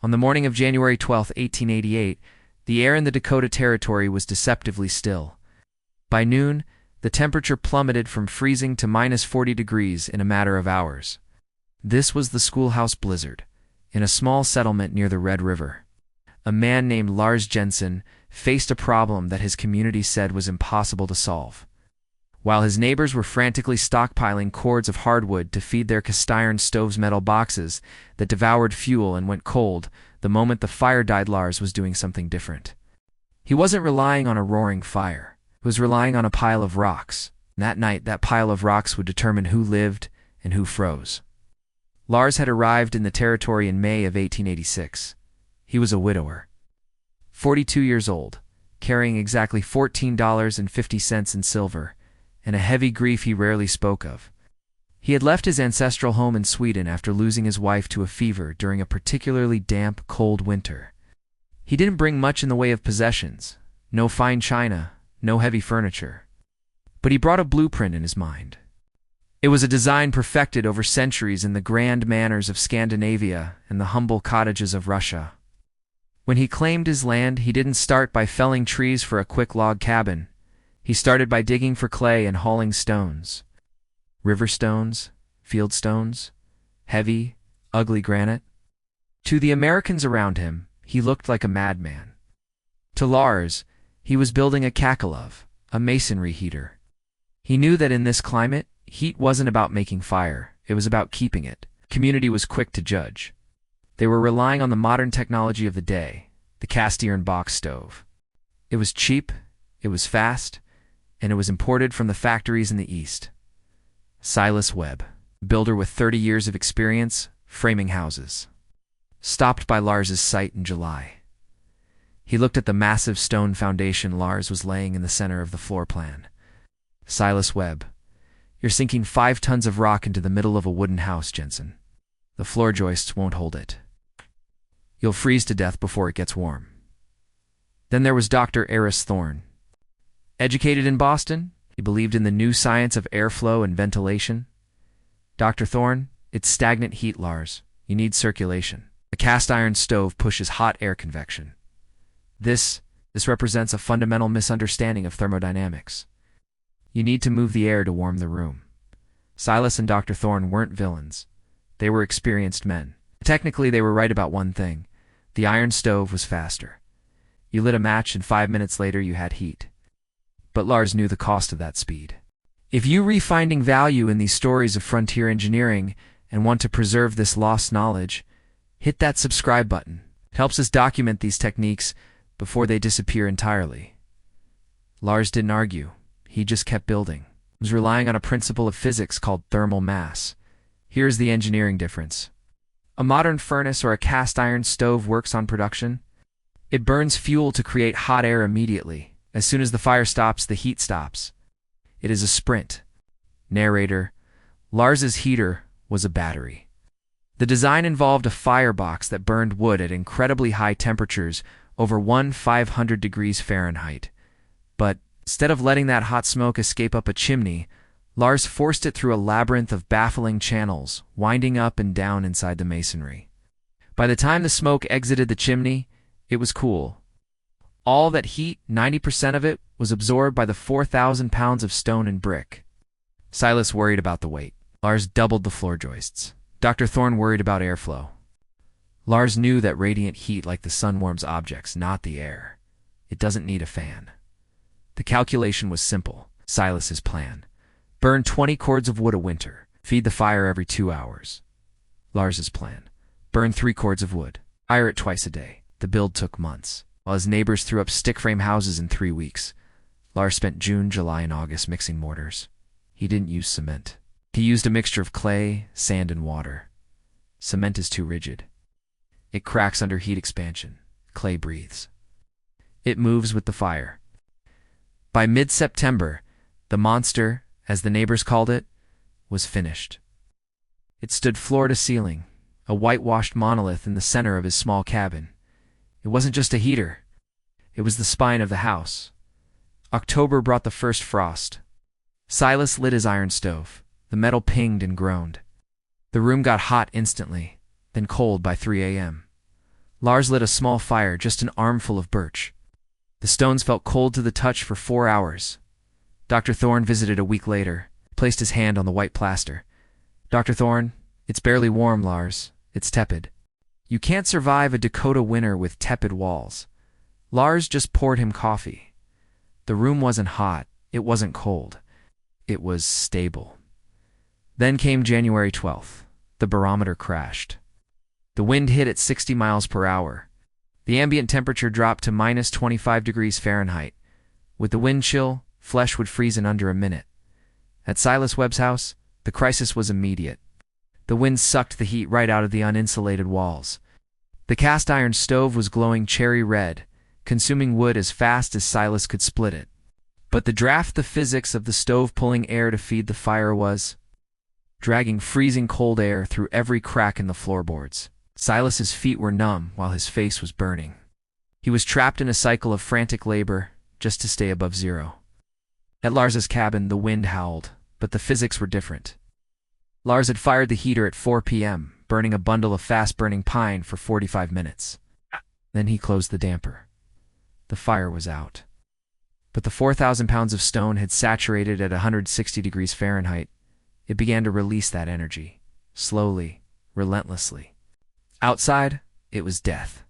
On the morning of January 12, 1888, the air in the Dakota Territory was deceptively still. By noon, the temperature plummeted from freezing to -40 degrees in a matter of hours. This was the Schoolhouse Blizzard, in a small settlement near the Red River. A man named Lars Jensen faced a problem that his community said was impossible to solve. While his neighbors were frantically stockpiling cords of hardwood to feed their cast iron stove's metal boxes that devoured fuel and went cold, the moment the fire died, Lars was doing something different. He wasn't relying on a roaring fire. He was relying on a pile of rocks. And that night, that pile of rocks would determine who lived and who froze. Lars had arrived in the territory in May of 1886. He was a widower, 42 years old, carrying exactly $14.50 in silver, and a heavy grief he rarely spoke of. He had left his ancestral home in Sweden after losing his wife to a fever during a particularly damp, cold winter. He didn't bring much in the way of possessions, no fine china, no heavy furniture. But he brought a blueprint in his mind. It was a design perfected over centuries in the grand manors of Scandinavia and the humble cottages of Russia. When he claimed his land, he didn't start by felling trees for a quick log cabin. He started by digging for clay and hauling stones. River stones, field stones, heavy, ugly granite. To the Americans around him, he looked like a madman. To Lars, he was building a kakelov, a masonry heater. He knew that in this climate, heat wasn't about making fire, it was about keeping it. The community was quick to judge. They were relying on the modern technology of the day, the cast iron box stove. It was cheap, it was fast, and it was imported from the factories in the East. Silas Webb, builder with 30 years of experience, framing houses, stopped by Lars's site in July. He looked at the massive stone foundation Lars was laying in the center of the floor plan. Silas Webb, you're sinking 5 tons of rock into the middle of a wooden house, Jensen. The floor joists won't hold it. You'll freeze to death before it gets warm. Then there was Dr. Eris Thorne. Educated in Boston, he believed in the new science of airflow and ventilation. Dr. Thorne, it's stagnant heat, Lars. You need circulation. A cast iron stove pushes hot air convection. This represents a fundamental misunderstanding of thermodynamics. You need to move the air to warm the room. Silas and Dr. Thorne weren't villains. They were experienced men. Technically, they were right about one thing. The iron stove was faster. You lit a match and 5 minutes later you had heat. But Lars knew the cost of that speed. If you are finding value in these stories of frontier engineering and want to preserve this lost knowledge, hit that subscribe button. It helps us document these techniques before they disappear entirely. Lars didn't argue. He just kept building. He was relying on a principle of physics called thermal mass. Here's the engineering difference. A modern furnace or a cast iron stove works on production. It burns fuel to create hot air immediately. As soon as the fire stops, the heat stops. It is a sprint. Narrator, Lars's heater was a battery. The design involved a firebox that burned wood at incredibly high temperatures over 1,500 degrees Fahrenheit. But instead of letting that hot smoke escape up a chimney, Lars forced it through a labyrinth of baffling channels, winding up and down inside the masonry. By the time the smoke exited the chimney, it was cool. All that heat, 90% of it, was absorbed by the 4,000 pounds of stone and brick. Silas worried about the weight. Lars doubled the floor joists. Dr. Thorne worried about airflow. Lars knew that radiant heat like the sun warms objects, not the air. It doesn't need a fan. The calculation was simple. Silas's plan. Burn 20 cords of wood a winter. Feed the fire every 2 hours. Lars's plan. Burn 3 cords of wood. Fire it twice a day. The build took months. While his neighbors threw up stick frame houses in 3 weeks, Lars spent June, July, and August mixing mortars. He didn't use cement. He used a mixture of clay, sand, and water. Cement is too rigid. It cracks under heat expansion. Clay breathes. It moves with the fire. By mid-September, the monster, as the neighbors called it, was finished. It stood floor to ceiling, a whitewashed monolith in the center of his small cabin. It wasn't just a heater. It was the spine of the house. October brought the first frost. Silas lit his iron stove. The metal pinged and groaned. The room got hot instantly, then cold by 3 a.m. Lars lit a small fire, just an armful of birch. The stones felt cold to the touch for 4 hours. Dr. Thorne visited a week later, placed his hand on the white plaster. "Dr. Thorne, it's barely warm, Lars. It's tepid. You can't survive a Dakota winter with tepid walls." Lars just poured him coffee. The room wasn't hot, it wasn't cold. It was stable. Then came January 12th. The barometer crashed. The wind hit at 60 miles per hour. The ambient temperature dropped to minus 25 degrees Fahrenheit. With the wind chill, flesh would freeze in under a minute. At Silas Webb's house, the crisis was immediate. The wind sucked the heat right out of the uninsulated walls. The cast iron stove was glowing cherry red, consuming wood as fast as Silas could split it. But the physics of the stove pulling air to feed the fire was dragging freezing cold air through every crack in the floorboards. Silas's feet were numb while his face was burning. He was trapped in a cycle of frantic labor just to stay above zero. At Lars's cabin, the wind howled, but the physics were different. Lars had fired the heater at 4 p.m., burning a bundle of fast-burning pine for 45 minutes. Then he closed the damper. The fire was out. But the 4,000 pounds of stone had saturated at 160 degrees Fahrenheit. It began to release that energy, slowly, relentlessly. Outside, it was death.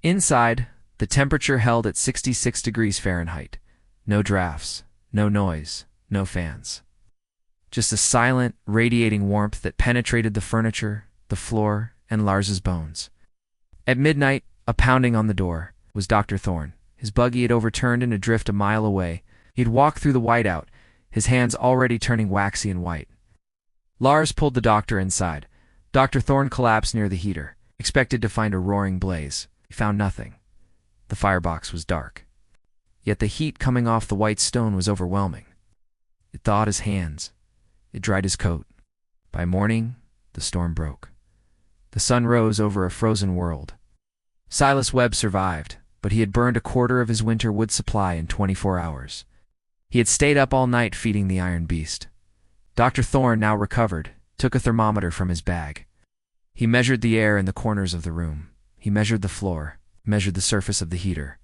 Inside, the temperature held at 66 degrees Fahrenheit. No drafts, no noise, no fans. Just a silent, radiating warmth that penetrated the furniture, the floor, and Lars's bones. At midnight, a pounding on the door, was Dr. Thorne. His buggy had overturned in a drift a mile away. He'd walked through the whiteout, his hands already turning waxy and white. Lars pulled the doctor inside. Dr. Thorne collapsed near the heater, expected to find a roaring blaze. He found nothing. The firebox was dark. Yet the heat coming off the white stone was overwhelming. It thawed his hands. It dried his coat. By morning, the storm broke. The sun rose over a frozen world. Silas Webb survived, but he had burned a quarter of his winter wood supply in 24 hours. He had stayed up all night feeding the iron beast. Dr. Thorne, now recovered, took a thermometer from his bag. He measured the air in the corners of the room. He measured the floor, measured the surface of the heater.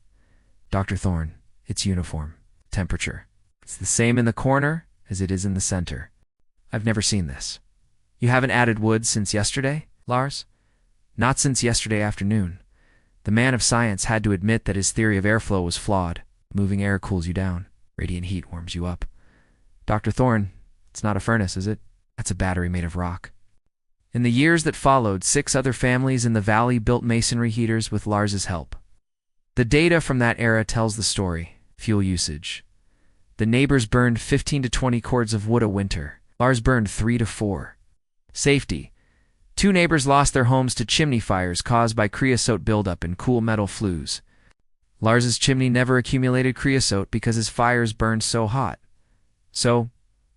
"Dr. Thorne, it's uniform. Temperature. It's the same in the corner as it is in the center. I've never seen this." "You haven't added wood since yesterday, Lars?" "Not since yesterday afternoon." The man of science had to admit that his theory of airflow was flawed. Moving air cools you down. Radiant heat warms you up. "Dr. Thorne, it's not a furnace, is it? That's a battery made of rock." In the years that followed, 6 other families in the valley built masonry heaters with Lars's help. The data from that era tells the story. Fuel usage. The neighbors burned 15 to 20 cords of wood a winter. Lars burned 3 to 4. Safety. 2 neighbors lost their homes to chimney fires caused by creosote buildup and cool metal flues. Lars's chimney never accumulated creosote because his fires burned so hot. So,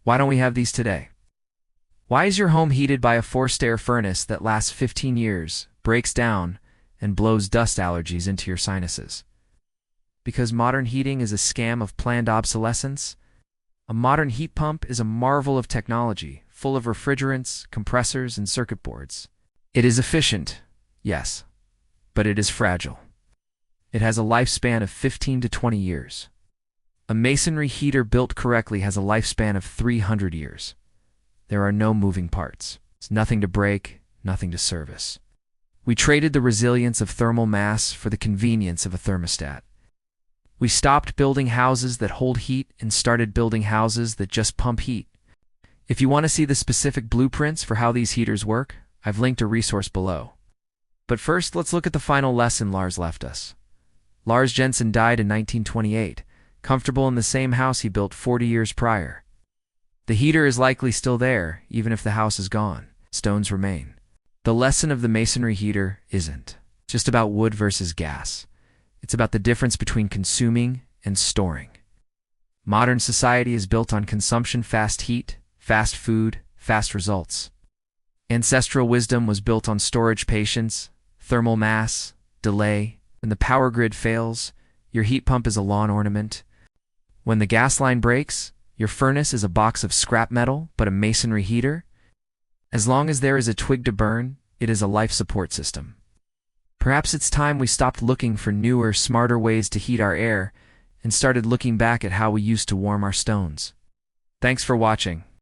why don't we have these today? Why is your home heated by a forced air furnace that lasts 15 years, breaks down, and blows dust allergies into your sinuses? Because modern heating is a scam of planned obsolescence? A modern heat pump is a marvel of technology, full of refrigerants, compressors, and circuit boards. It is efficient, yes, but it is fragile. It has a lifespan of 15 to 20 years. A masonry heater built correctly has a lifespan of 300 years. There are no moving parts. There's nothing to break, nothing to service. We traded the resilience of thermal mass for the convenience of a thermostat. We stopped building houses that hold heat and started building houses that just pump heat. If you want to see the specific blueprints for how these heaters work, I've linked a resource below. But first, let's look at the final lesson Lars left us. Lars Jensen died in 1928, comfortable in the same house he built 40 years prior. The heater is likely still there, even if the house is gone. Stones remain. The lesson of the masonry heater isn't just about wood versus gas. It's about the difference between consuming and storing. Modern society is built on consumption, fast heat, fast food, fast results. Ancestral wisdom was built on storage, patience, thermal mass, delay. When the power grid fails, your heat pump is a lawn ornament. When the gas line breaks, your furnace is a box of scrap metal, but a masonry heater? As long as there is a twig to burn, it is a life support system. Perhaps it's time we stopped looking for newer, smarter ways to heat our air and started looking back at how we used to warm our stones. Thanks for watching.